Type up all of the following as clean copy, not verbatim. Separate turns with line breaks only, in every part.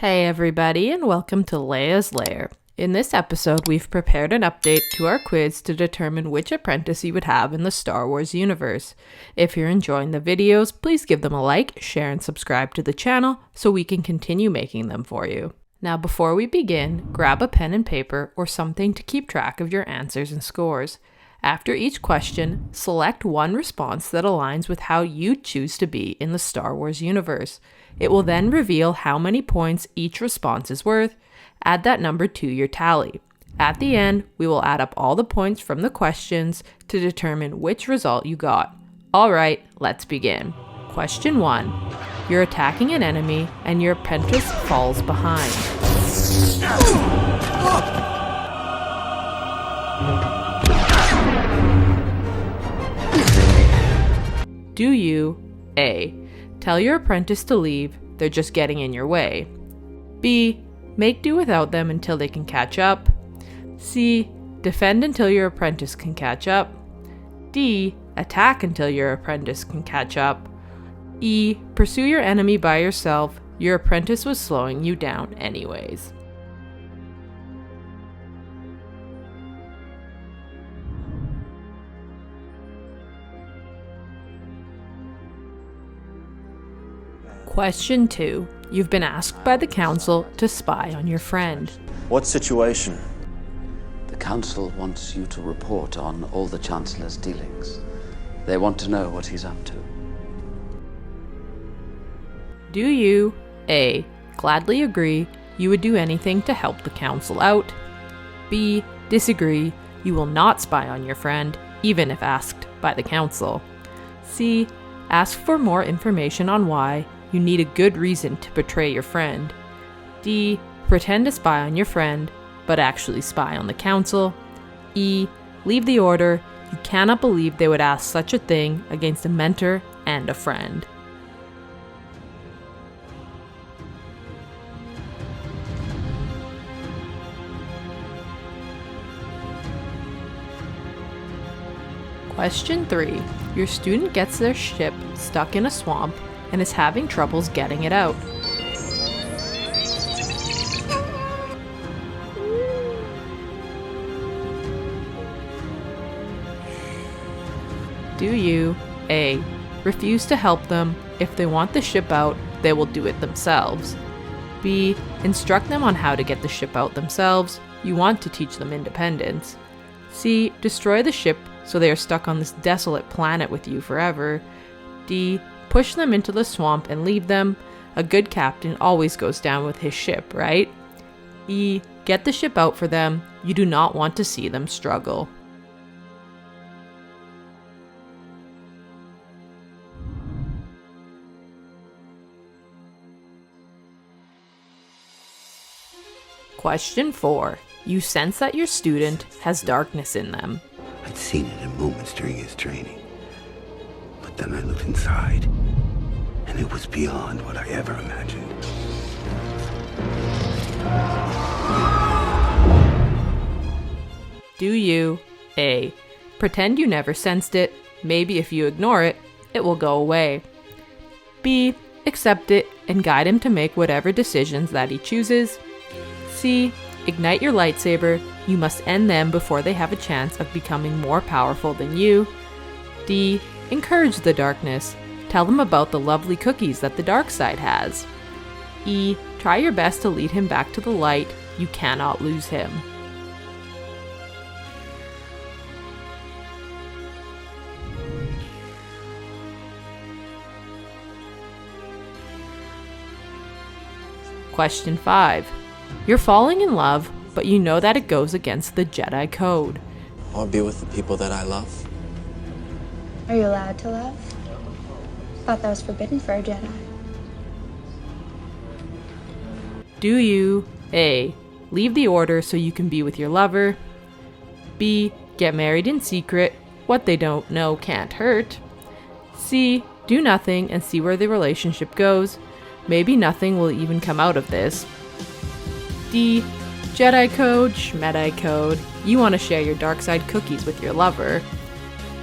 Hey everybody, and welcome to Leia's Lair. In this episode, we've prepared an update to our quiz to determine which apprentice you would have in the Star Wars universe. If you're enjoying the videos, please give them a like, share, and subscribe to the channel so we can continue making them for you. Now before we begin, grab a pen and paper or something to keep track of your answers and scores. After each question, select one response that aligns with how you choose to be in the Star Wars universe. It will then reveal how many points each response is worth. Add that number to your tally. At the end, we will add up all the points from the questions to determine which result you got. Alright, let's begin. Question 1. You're attacking an enemy and your apprentice falls behind. Do you A. Tell your apprentice to leave, they're just getting in your way. B. Make do without them until they can catch up. C. Defend until your apprentice can catch up. D. Attack until your apprentice can catch up. E. Pursue your enemy by yourself, your apprentice was slowing you down anyways. Question 2. You've been asked by the Council to spy on your friend.
What situation?
The Council wants you to report on all the Chancellor's dealings. They want to know what he's up to.
Do you A. Gladly agree, you would do anything to help the Council out? B. Disagree, you will not spy on your friend, even if asked by the Council? C. Ask for more information on why you need a good reason to betray your friend. D. Pretend to spy on your friend, but actually spy on the Council. E. Leave the Order. You cannot believe they would ask such a thing against a mentor and a friend. Question 3. Your student gets their ship stuck in a swamp and is having troubles getting it out. Do you A. Refuse to help them? If they want the ship out, they will do it themselves. B. Instruct them on how to get the ship out themselves. You want to teach them independence. C. Destroy the ship so they are stuck on this desolate planet with you forever. D. Push them into the swamp and leave them. A good captain always goes down with his ship, right? E. Get the ship out for them. You do not want to see them struggle. Question 4. You sense that your student has darkness in them.
I'd seen it in moments during his training. But then I looked inside, and it was beyond what I ever imagined.
Do you A. Pretend you never sensed it. Maybe if you ignore it, it will go away. B. Accept it and guide him to make whatever decisions that he chooses. C. Ignite your lightsaber. You must end them before they have a chance of becoming more powerful than you. D. Encourage the darkness. Tell them about the lovely cookies that the dark side has. E. Try your best to lead him back to the light. You cannot lose him. Question 5. You're falling in love, but you know that it goes against the Jedi code.
Or be with the people that I love.
Are you allowed to love? Thought that was forbidden for a Jedi.
Do you A. Leave the Order so you can be with your lover? B. Get married in secret. What they don't know can't hurt. C. Do nothing and see where the relationship goes. Maybe nothing will even come out of this. D. Jedi code, Schmedi code. You want to share your dark side cookies with your lover.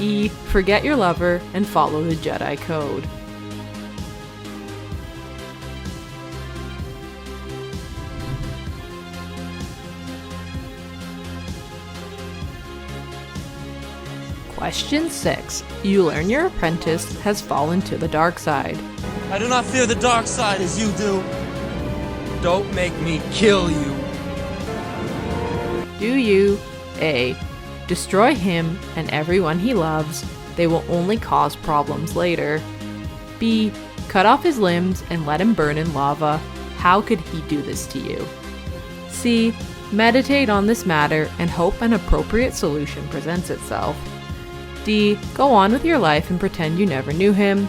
E. Forget your lover and follow the Jedi code. Question 6. You learn your apprentice has fallen to the dark side.
I do not fear the dark side as you do. Don't make me kill you.
Do you A. Destroy him and everyone he loves. They will only cause problems later. B. Cut off his limbs and let him burn in lava. How could he do this to you? C. Meditate on this matter and hope an appropriate solution presents itself. D. Go on with your life and pretend you never knew him.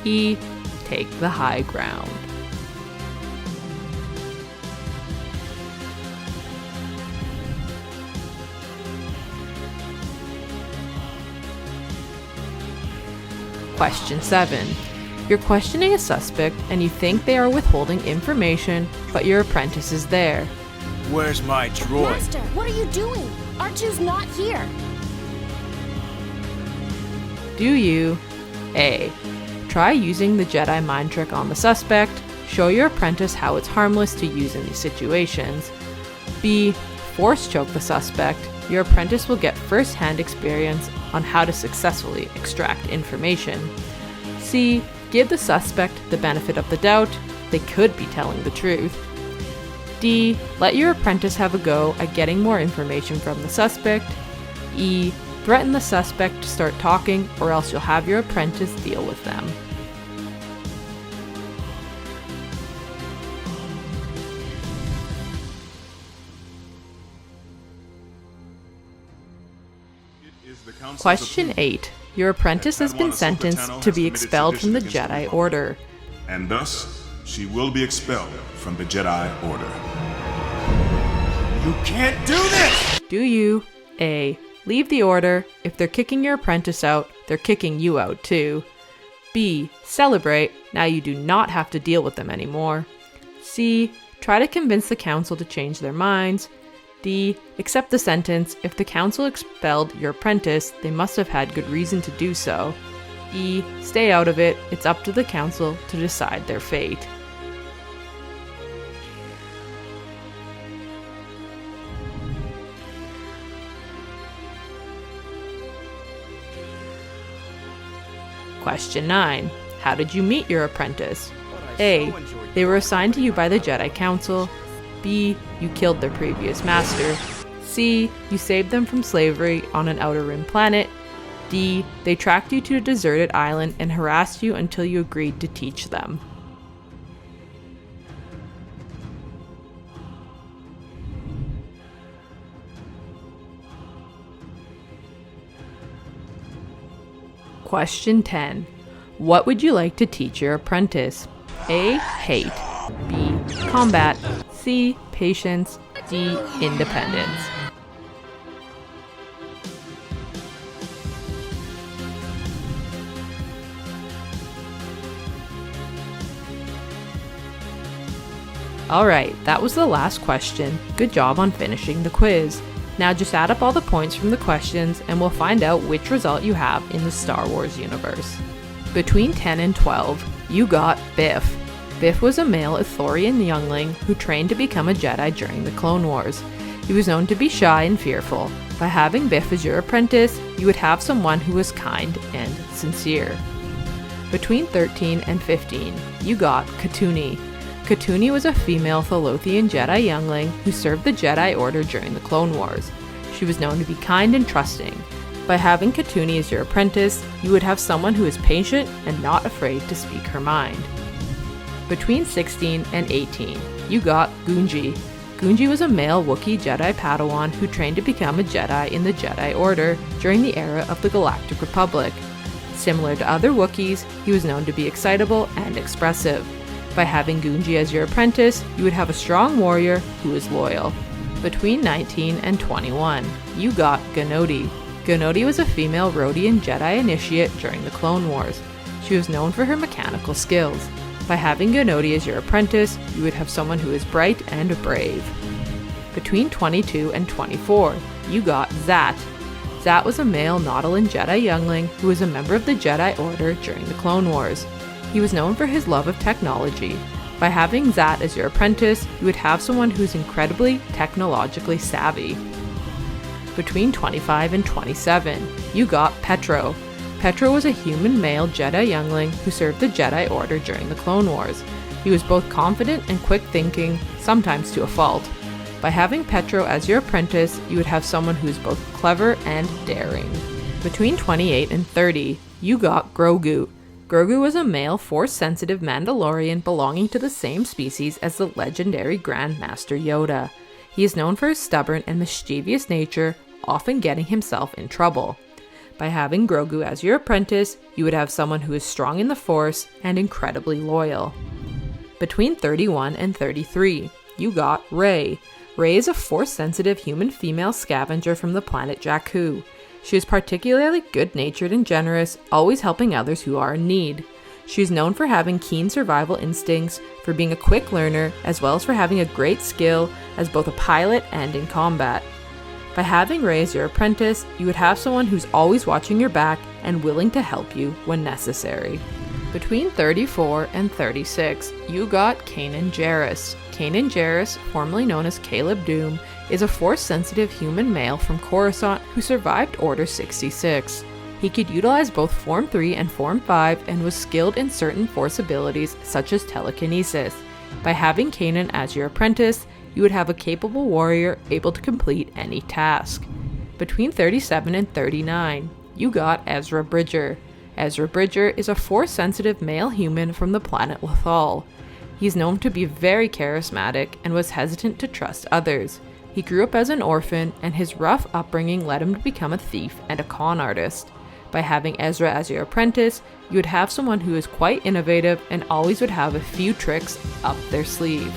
E. Take the high ground. Question 7. You're questioning a suspect and you think they are withholding information, but your apprentice is there.
Where's my droid?
Master, what are you doing? R2's not here.
Do you A. Try using the Jedi mind trick on the suspect. Show your apprentice how it's harmless to use in these situations. B. Force choke the suspect. Your apprentice will get first-hand experience on how to successfully extract information. C. Give the suspect the benefit of the doubt. They could be telling the truth. D. Let your apprentice have a go at getting more information from the suspect. E. Threaten the suspect to start talking, or else you'll have your apprentice deal with them. Question 8. Your apprentice has been sentenced to be expelled from the Jedi Order.
And thus, she will be expelled from the Jedi Order.
You can't do this!
Do you A. Leave the Order. If they're kicking your apprentice out, they're kicking you out too. B. Celebrate. Now you do not have to deal with them anymore. C. Try to convince the council to change their minds. D. Accept the sentence. If the council expelled your apprentice, they must have had good reason to do so. E. Stay out of it. It's up to the council to decide their fate. Question 9. How did you meet your apprentice? A. They were assigned to you by the Jedi Council. B. You killed their previous master. C. You saved them from slavery on an Outer Rim planet. D. They tracked you to a deserted island and harassed you until you agreed to teach them. Question 10. What would you like to teach your apprentice? A. Hate. B. Combat. C. Patience. D. Independence. Alright, that was the last question. Good job on finishing the quiz. Now just add up all the points from the questions and we'll find out which result you have in the Star Wars universe. Between 10 and 12, you got Byph. Byph was a male Ithorian youngling who trained to become a Jedi during the Clone Wars. He was known to be shy and fearful. By having Byph as your apprentice, you would have someone who was kind and sincere. Between 13 and 15, you got Katooni. Katooni was a female Tholothian Jedi youngling who served the Jedi Order during the Clone Wars. She was known to be kind and trusting. By having Katooni as your apprentice, you would have someone who is patient and not afraid to speak her mind. Between 16 and 18, you got Gungi. Gungi was a male Wookiee Jedi Padawan who trained to become a Jedi in the Jedi Order during the era of the Galactic Republic. Similar to other Wookiees, he was known to be excitable and expressive. By having Gungi as your apprentice, you would have a strong warrior who is loyal. Between 19 and 21, you got Ganodi. Ganodi was a female Rodian Jedi initiate during the Clone Wars. She was known for her mechanical skills. By having Ganodi as your apprentice, you would have someone who is bright and brave. Between 22 and 24, you got Zatt. Zatt was a male Nautolan Jedi youngling who was a member of the Jedi Order during the Clone Wars. He was known for his love of technology. By having Zatt as your apprentice, you would have someone who's incredibly technologically savvy. Between 25 and 27, you got Petro. Petro was a human male Jedi youngling who served the Jedi Order during the Clone Wars. He was both confident and quick-thinking, sometimes to a fault. By having Petro as your apprentice, you would have someone who is both clever and daring. Between 28 and 30, you got Grogu. Grogu was a male Force-sensitive Mandalorian belonging to the same species as the legendary Grand Master Yoda. He is known for his stubborn and mischievous nature, often getting himself in trouble. By having Grogu as your apprentice, you would have someone who is strong in the Force and incredibly loyal. Between 31 and 33, you got Rey. Rey is a Force-sensitive human female scavenger from the planet Jakku. She is particularly good-natured and generous, always helping others who are in need. She is known for having keen survival instincts, for being a quick learner, as well as for having a great skill as both a pilot and in combat. By having Rey as your apprentice, you would have someone who's always watching your back and willing to help you when necessary. Between 34 and 36, you got Kanan Jarrus. Kanan Jarrus, formerly known as Caleb Doom, is a Force-sensitive human male from Coruscant who survived Order 66. He could utilize both Form 3 and Form 5 and was skilled in certain Force abilities such as telekinesis. By having Kanan as your apprentice, you would have a capable warrior able to complete any task. Between 37 and 39, you got Ezra Bridger. Ezra Bridger is a Force-sensitive male human from the planet Lothal. He's known to be very charismatic and was hesitant to trust others. He grew up as an orphan, and his rough upbringing led him to become a thief and a con artist. By having Ezra as your apprentice, you would have someone who is quite innovative and always would have a few tricks up their sleeve.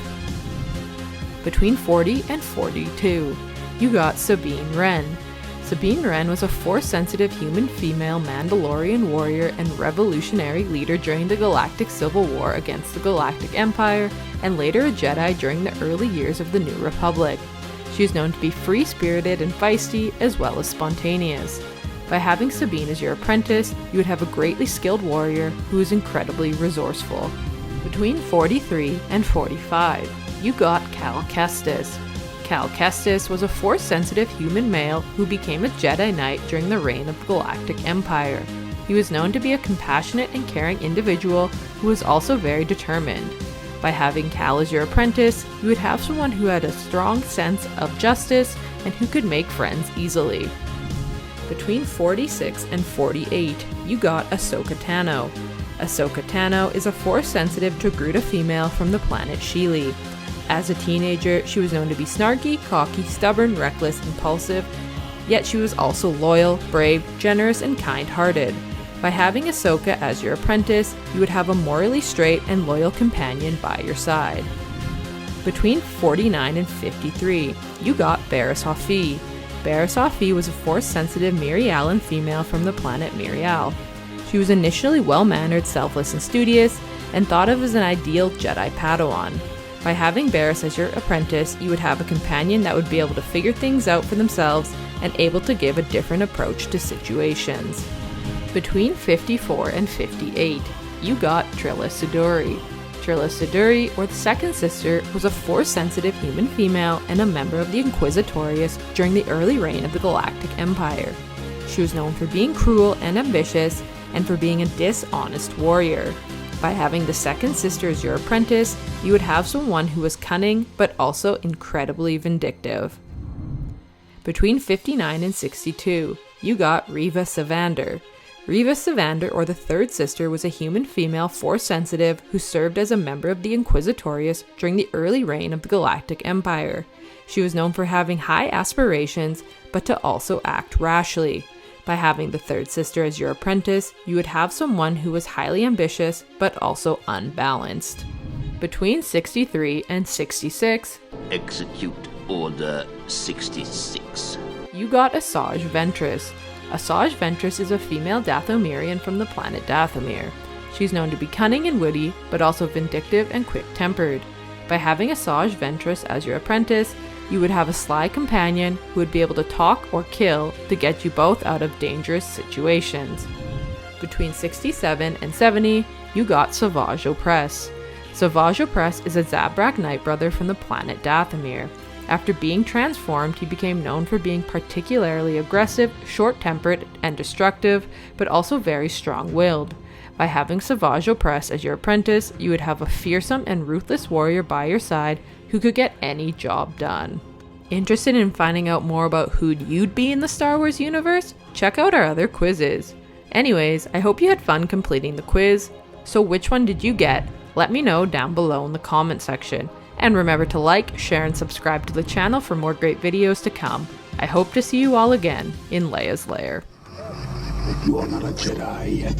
Between 40 and 42, you got Sabine Wren. Sabine Wren was a Force-sensitive human female Mandalorian warrior and revolutionary leader during the Galactic Civil War against the Galactic Empire, and later a Jedi during the early years of the New Republic. She is known to be free-spirited and feisty, as well as spontaneous. By having Sabine as your apprentice, you would have a greatly skilled warrior who is incredibly resourceful. Between 43 and 45, you got Cal Kestis. Cal Kestis was a Force-sensitive human male who became a Jedi Knight during the reign of the Galactic Empire. He was known to be a compassionate and caring individual who was also very determined. By having Cal as your apprentice, you would have someone who had a strong sense of justice and who could make friends easily. Between 46 and 48, you got Ahsoka Tano. Ahsoka Tano is a Force-sensitive Togruta female from the planet Sheely. As a teenager, she was known to be snarky, cocky, stubborn, reckless, impulsive, yet she was also loyal, brave, generous, and kind-hearted. By having Ahsoka as your apprentice, you would have a morally straight and loyal companion by your side. Between 49 and 53, you got Barriss Offee. Barriss Offee was a Force-sensitive Mirialan female from the planet Mirial. She was initially well-mannered, selfless, and studious, and thought of as an ideal Jedi Padawan. By having Barriss as your apprentice, you would have a companion that would be able to figure things out for themselves and able to give a different approach to situations. Between 54 and 58, you got Trilla Suduri. Trilla Suduri, or the second sister, was a Force-sensitive human female and a member of the Inquisitorius during the early reign of the Galactic Empire. She was known for being cruel and ambitious, and for being a dishonest warrior. By having the second sister as your apprentice, you would have someone who was cunning, but also incredibly vindictive. Between 59 and 62, you got Reva Sevander. Reva Sevander, or the third sister, was a human female Force-sensitive who served as a member of the Inquisitorius during the early reign of the Galactic Empire. She was known for having high aspirations, but to also act rashly. By having the third sister as your apprentice, you would have someone who was highly ambitious, but also unbalanced. Between 63 and 66,
execute Order 66.
You got Asajj Ventress. Asajj Ventress is a female Dathomirian from the planet Dathomir. She's known to be cunning and witty, but also vindictive and quick-tempered. By having Asajj Ventress as your apprentice, you would have a sly companion who would be able to talk or kill to get you both out of dangerous situations. Between 67 and 70, you got Asajj Opress. Asajj Opress is a Zabrak Nightbrother from the planet Dathomir. After being transformed, he became known for being particularly aggressive, short-tempered, and destructive, but also very strong-willed. By having Savage Opress as your apprentice, you would have a fearsome and ruthless warrior by your side who could get any job done. Interested in finding out more about who you'd be in the Star Wars universe? Check out our other quizzes. Anyways, I hope you had fun completing the quiz. So which one did you get? Let me know down below in the comment section. And remember to like, share, and subscribe to the channel for more great videos to come. I hope to see you all again in Leia's Lair.
You are not a Jedi yet.